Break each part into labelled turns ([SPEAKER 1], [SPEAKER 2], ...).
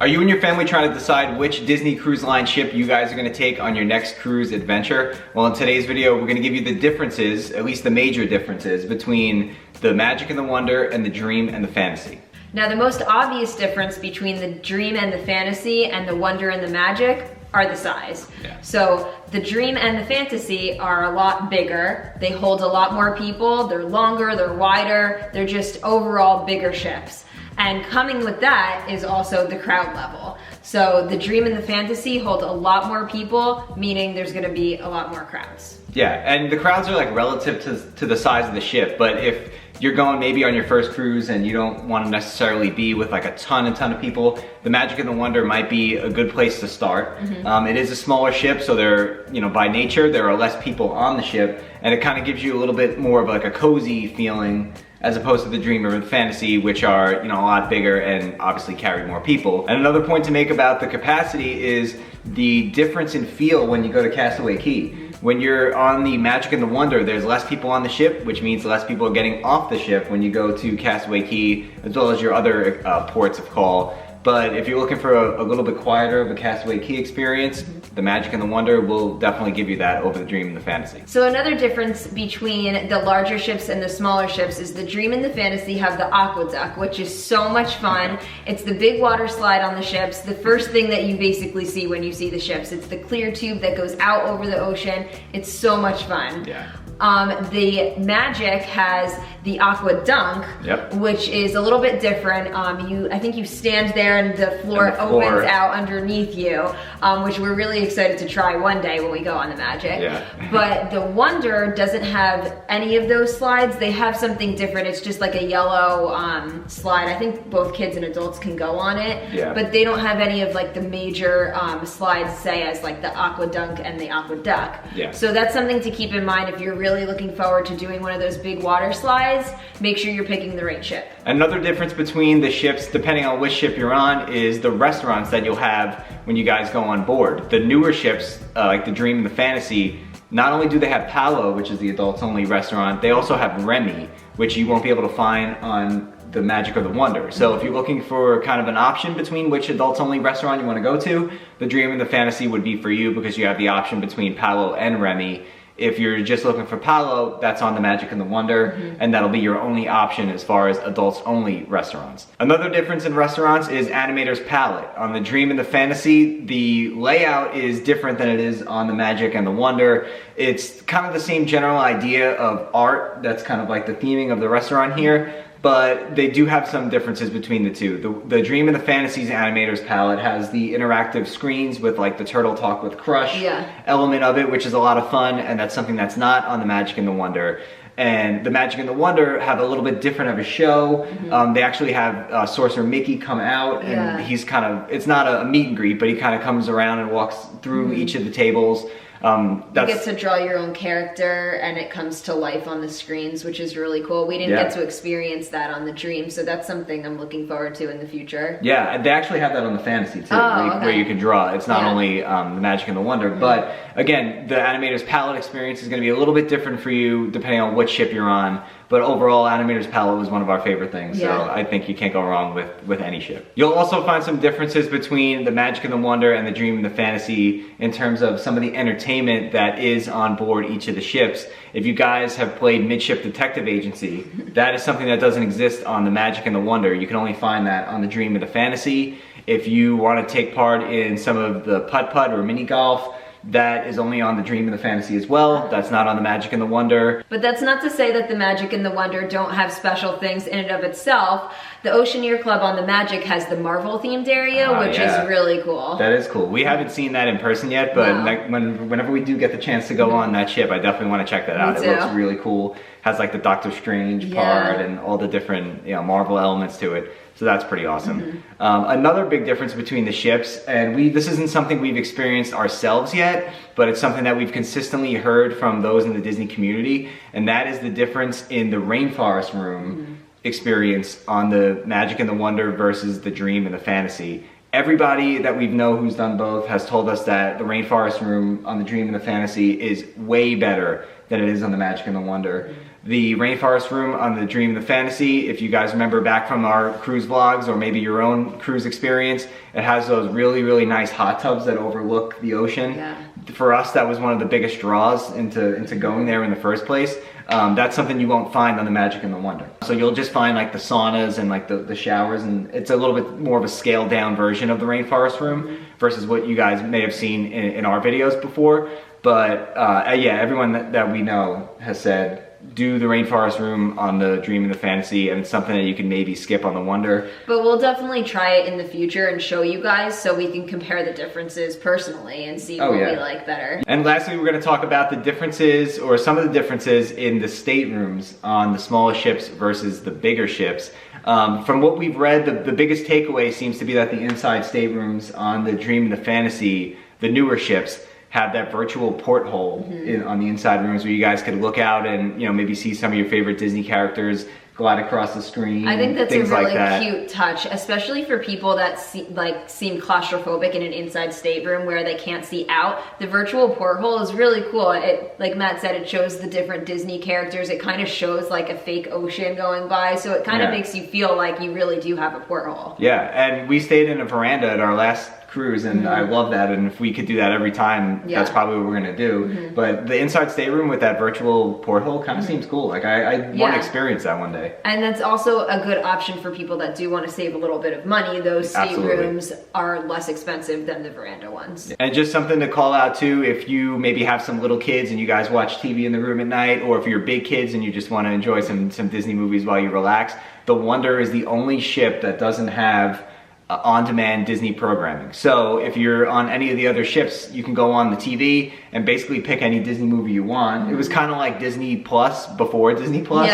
[SPEAKER 1] Are you and your family trying to decide which Disney Cruise Line ship you guys are gonna take on your next cruise adventure? Well, in today's video, we're gonna give you the differences, at least the major differences, between the Magic and the Wonder and the Dream and the Fantasy.
[SPEAKER 2] Now, the most obvious difference between the Dream and the Fantasy and the Wonder and the Magic are the size.
[SPEAKER 1] Yeah.
[SPEAKER 2] So the Dream and the Fantasy are a lot bigger. They hold a lot more people. They're longer, they're wider. They're just overall bigger ships. And coming with that is also the crowd level. So the Dream and the Fantasy hold a lot more people, meaning there's gonna be a lot more crowds.
[SPEAKER 1] Yeah, and the crowds are like relative to the size of the ship, but if you're going maybe on your first cruise and you don't want to necessarily be with like a ton of people, the Magic and the Wonder might be a good place to start. It is a smaller ship, so by nature, there are less people on the ship, and it kind of gives you a little bit more of like a cozy feeling as opposed to the Dream or the Fantasy, which are, a lot bigger and obviously carry more people. And another point to make about the capacity is the difference in feel when you go to Castaway Cay. When you're on the Magic and the Wonder, there's less people on the ship, which means less people are getting off the ship when you go to Castaway Cay, as well as your other ports of call. But if you're looking for a little bit quieter of a Castaway Cay experience, the Magic and the Wonder will definitely give you that over the Dream and the Fantasy.
[SPEAKER 2] So another difference between the larger ships and the smaller ships is the Dream and the Fantasy have the aqueduct, which is so much fun. It's the big water slide on the ships, the first thing that you basically see when you see the ships. It's the clear tube that goes out over the ocean. It's so much fun.
[SPEAKER 1] Yeah.
[SPEAKER 2] The Magic has the Aqua Dunk, which is a little bit different. I think you stand there and the floor opens out underneath you, which we're really excited to try one day when we go on the Magic.
[SPEAKER 1] Yeah.
[SPEAKER 2] But the Wonder doesn't have any of those slides. They have something different. It's just like a yellow slide. I think both kids and adults can go on it, but they don't have any of like the major slides, say as like the Aqua Dunk and the Aqua Duck.
[SPEAKER 1] Yeah.
[SPEAKER 2] So that's something to keep in mind if you're really looking forward to doing one of those big water slides. Make sure you're picking the right ship.
[SPEAKER 1] Another difference between the ships, depending on which ship you're on, is the restaurants that you'll have when you guys go on board. The newer ships, like the Dream and the Fantasy, not only do they have Palo, which is the adults only restaurant, they also have Remy, which you won't be able to find on the Magic or the Wonder. So if you're looking for kind of an option between which adults only restaurant you want to go to, the Dream and the Fantasy would be for you because you have the option between Palo and Remy. If you're just looking for Palo, that's on the Magic and the Wonder, and that'll be your only option as far as adults only restaurants. Another difference in restaurants is Animator's Palette. On the Dream and the Fantasy, the layout is different than it is on the Magic and the Wonder. It's kind of the same general idea of art, that's kind of like the theming of the restaurant here, but they do have some differences between the two. The Dream and the Fantasy's Animator's Palette has the interactive screens with like the Turtle Talk with Crush element of it, which is a lot of fun, and that's something that's not on the Magic and the Wonder. And the Magic and the Wonder have a little bit different of a show. They actually have Sorcerer Mickey come out, and he's kind of, it's not a meet and greet, but he kind of comes around and walks through each of the tables.
[SPEAKER 2] You get to draw your own character and it comes to life on the screens, which is really cool. We didn't get to experience that on the Dream, so that's something I'm looking forward to in the future.
[SPEAKER 1] Yeah, they actually have that on the Fantasy too, where you can draw. It's not only the Magic and the Wonder, but again, the Animator's Palette experience is going to be a little bit different for you depending on which ship you're on. But overall, Animator's Palette was one of our favorite things, so I think you can't go wrong with any ship. You'll also find some differences between the Magic and the Wonder and the Dream and the Fantasy in terms of some of the entertainment that is on board each of the ships. If you guys have played Midship Detective Agency, that is something that doesn't exist on the Magic and the Wonder. You can only find that on the Dream and the Fantasy. If you want to take part in some of the putt-putt or mini golf, that is only on the Dream and the Fantasy as well. That's not on the Magic and the Wonder.
[SPEAKER 2] But that's not to say that the Magic and the Wonder don't have special things in and of itself. The Oceaneer Club on the Magic has the Marvel themed area, which is really cool.
[SPEAKER 1] That is cool. We haven't seen that in person yet, but whenever we do get the chance to go on that ship, I definitely want to check that out. It looks really cool. Has like the Doctor Strange part and all the different Marvel elements to it. So that's pretty awesome. Another big difference between the ships, and this isn't something we've experienced ourselves yet, but it's something that we've consistently heard from those in the Disney community, and that is the difference in the Rainforest Room experience on the Magic and the Wonder versus the Dream and the Fantasy. Everybody that we know who's done both has told us that the Rainforest Room on the Dream and the Fantasy is way better than it is on the Magic and the Wonder. the rainforest room on the Dream of the Fantasy, if you guys remember back from our cruise vlogs or maybe your own cruise experience, it has those really, really nice hot tubs that overlook the ocean.
[SPEAKER 2] Yeah.
[SPEAKER 1] For us, that was one of the biggest draws into going there in the first place. That's something you won't find on the Magic and the Wonder. So you'll just find like the saunas and like the showers, and it's a little bit more of a scaled down version of the rainforest room versus what you guys may have seen in our videos before. But yeah, everyone that we know has said, do the rainforest room on the Dream and the Fantasy, and it's something that you can maybe skip on the Wonder. But
[SPEAKER 2] we'll definitely try it in the future and show you guys so we can compare the differences personally and see what we like better.
[SPEAKER 1] And lastly, we're going to talk about the differences, or some of the differences in the staterooms on the smaller ships versus the bigger ships. From what we've read, the biggest takeaway seems to be that the inside staterooms on the Dream and the Fantasy, the newer ships, have that virtual porthole on the inside rooms where you guys could look out and maybe see some of your favorite Disney characters glide across the screen.
[SPEAKER 2] I think that's a really cute touch, especially for people that seem claustrophobic in an inside stateroom where they can't see out. The virtual porthole is really cool. It, like Matt said, it shows the different Disney characters. It kind of shows like a fake ocean going by, so it kind of makes you feel like you really do have a porthole.
[SPEAKER 1] Yeah, and we stayed in a veranda at our last cruise, and I love that, and if we could do that every time, that's probably what we're gonna do. But the inside stateroom with that virtual porthole kind of seems cool. Like I want to experience that one day.
[SPEAKER 2] And that's also a good option for people that do want to save a little bit of money. Those staterooms are less expensive than the veranda ones.
[SPEAKER 1] And just something to call out too, if you maybe have some little kids and you guys watch TV in the room at night, or if you're big kids and you just want to enjoy some Disney movies while you relax, the Wonder is the only ship that doesn't have on-demand Disney programming. So if you're on any of the other ships, you can go on the TV and basically pick any Disney movie you want. It was kind of like Disney Plus before Disney Plus,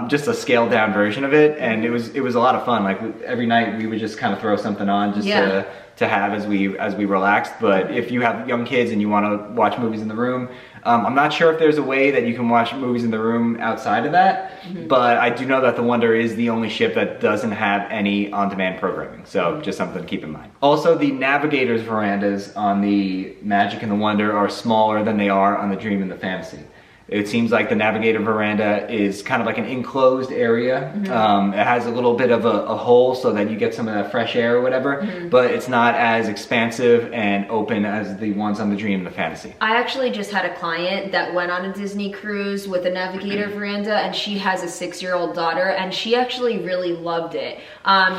[SPEAKER 1] just a scaled down version of it, and it was a lot of fun. Like every night we would just kind of throw something on just to have as we relaxed. But if you have young kids and you want to watch movies in the room, I'm not sure if there's a way that you can watch movies in the room outside of that, but I do know that the Wonder is the only ship that doesn't have any on-demand programming, so just something to keep in mind. Also, the Navigator's verandas on the Magic and the Wonder are smaller than they are on the Dream and the Fantasy. It seems like the Navigator veranda is kind of like an enclosed area. It has a little bit of a hole so that you get some of that fresh air or whatever, but it's not as expansive and open as the ones on the Dream and the Fantasy.
[SPEAKER 2] I actually just had a client that went on a Disney cruise with a Navigator veranda, and she has a 6-year-old daughter, and she actually really loved it.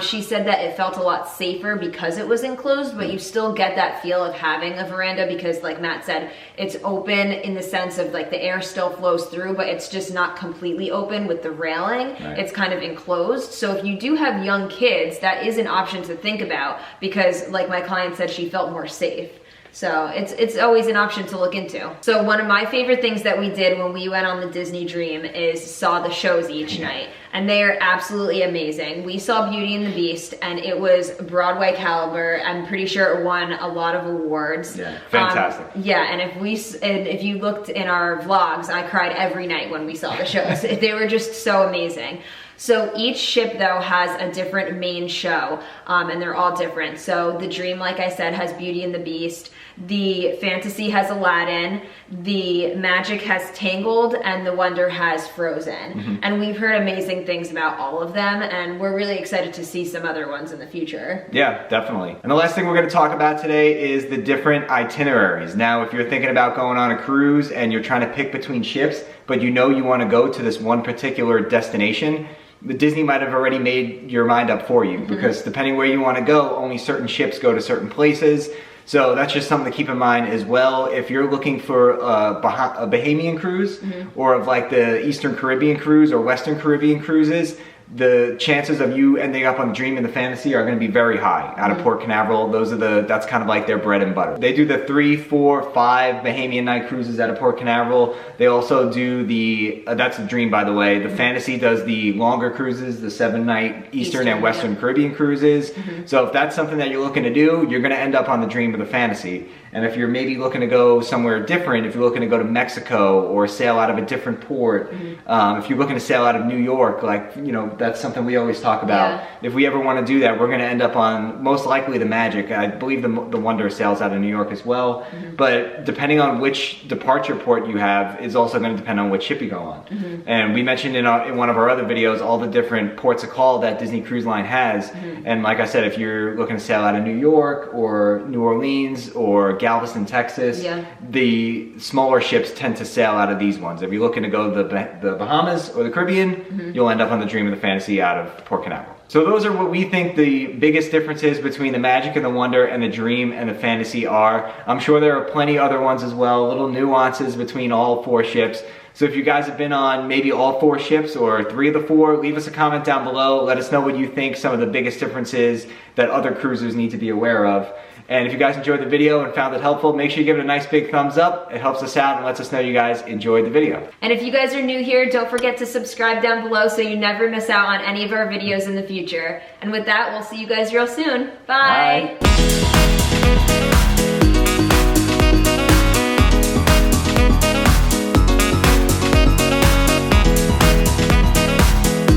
[SPEAKER 2] She said that it felt a lot safer because it was enclosed, but you still get that feel of having a veranda because, like Matt said, it's open in the sense of like the air still flows through, but it's just not completely open with the railing. It's kind of enclosed. So if you do have young kids, that is an option to think about because, like my client said, she felt more safe. So it's always an option to look into. So one of my favorite things that we did when we went on the Disney Dream is saw the shows each night. And they are absolutely amazing. We saw Beauty and the Beast, and it was Broadway caliber. I'm pretty sure it won a lot of awards.
[SPEAKER 1] Yeah, fantastic.
[SPEAKER 2] And if you looked in our vlogs, I cried every night when we saw the shows. They were just so amazing. So each ship though has a different main show, and they're all different. So the Dream, like I said, has Beauty and the Beast. The Fantasy has Aladdin. The Magic has Tangled, and the Wonder has Frozen. And we've heard amazing things about all of them, and we're really excited to see some other ones in the future.
[SPEAKER 1] Yeah, definitely. And the last thing we're going to talk about today is the different itineraries. Now, if you're thinking about going on a cruise and you're trying to pick between ships, but you know you want to go to this one particular destination, the Disney might have already made your mind up for you, because depending where you want to go, only certain ships go to certain places. So that's just something to keep in mind as well. If you're looking for a Bahamian cruise, or of like the Eastern Caribbean cruise or Western Caribbean cruises, the chances of you ending up on Dream and the Fantasy are going to be very high out of Port Canaveral. That's kind of like their bread and butter. They do the 3, 4, 5 Bahamian night cruises out of Port Canaveral. They also do the, that's the Dream by the way, the Fantasy does the longer cruises, the 7-night Eastern and Western Caribbean cruises. So if that's something that you're looking to do, you're going to end up on the Dream or the Fantasy. And if you're maybe looking to go somewhere different, if you're looking to go to Mexico or sail out of a different port, if you're looking to sail out of New York, like, you know, that's something we always talk about.
[SPEAKER 2] Yeah.
[SPEAKER 1] If we ever want to do that, we're going to end up on most likely the Magic. I believe the Wonder sails out of New York as well. But depending on which departure port you have is also going to depend on what ship you go on. And we mentioned in one of our other videos all the different ports of call that Disney Cruise Line has. And like I said, if you're looking to sail out of New York or New Orleans or Galveston, Texas, the smaller ships tend to sail out of these ones. If you're looking to go to the Bahamas or the Caribbean, you'll end up on the Dream and the Fantasy out of Port Canaveral. So those are what we think the biggest differences between the Magic and the Wonder and the Dream and the Fantasy are. I'm sure there are plenty other ones as well, little nuances between all 4 ships. So if you guys have been on maybe all 4 ships or 3 of the 4, leave us a comment down below. Let us know what you think some of the biggest differences that other cruisers need to be aware of. And if you guys enjoyed the video and found it helpful, make sure you give it a nice big thumbs up. It helps us out and lets us know you guys enjoyed the video.
[SPEAKER 2] And if you guys are new here, don't forget to subscribe down below so you never miss out on any of our videos in the future. And with that, we'll see you guys real soon. Bye.
[SPEAKER 1] Bye.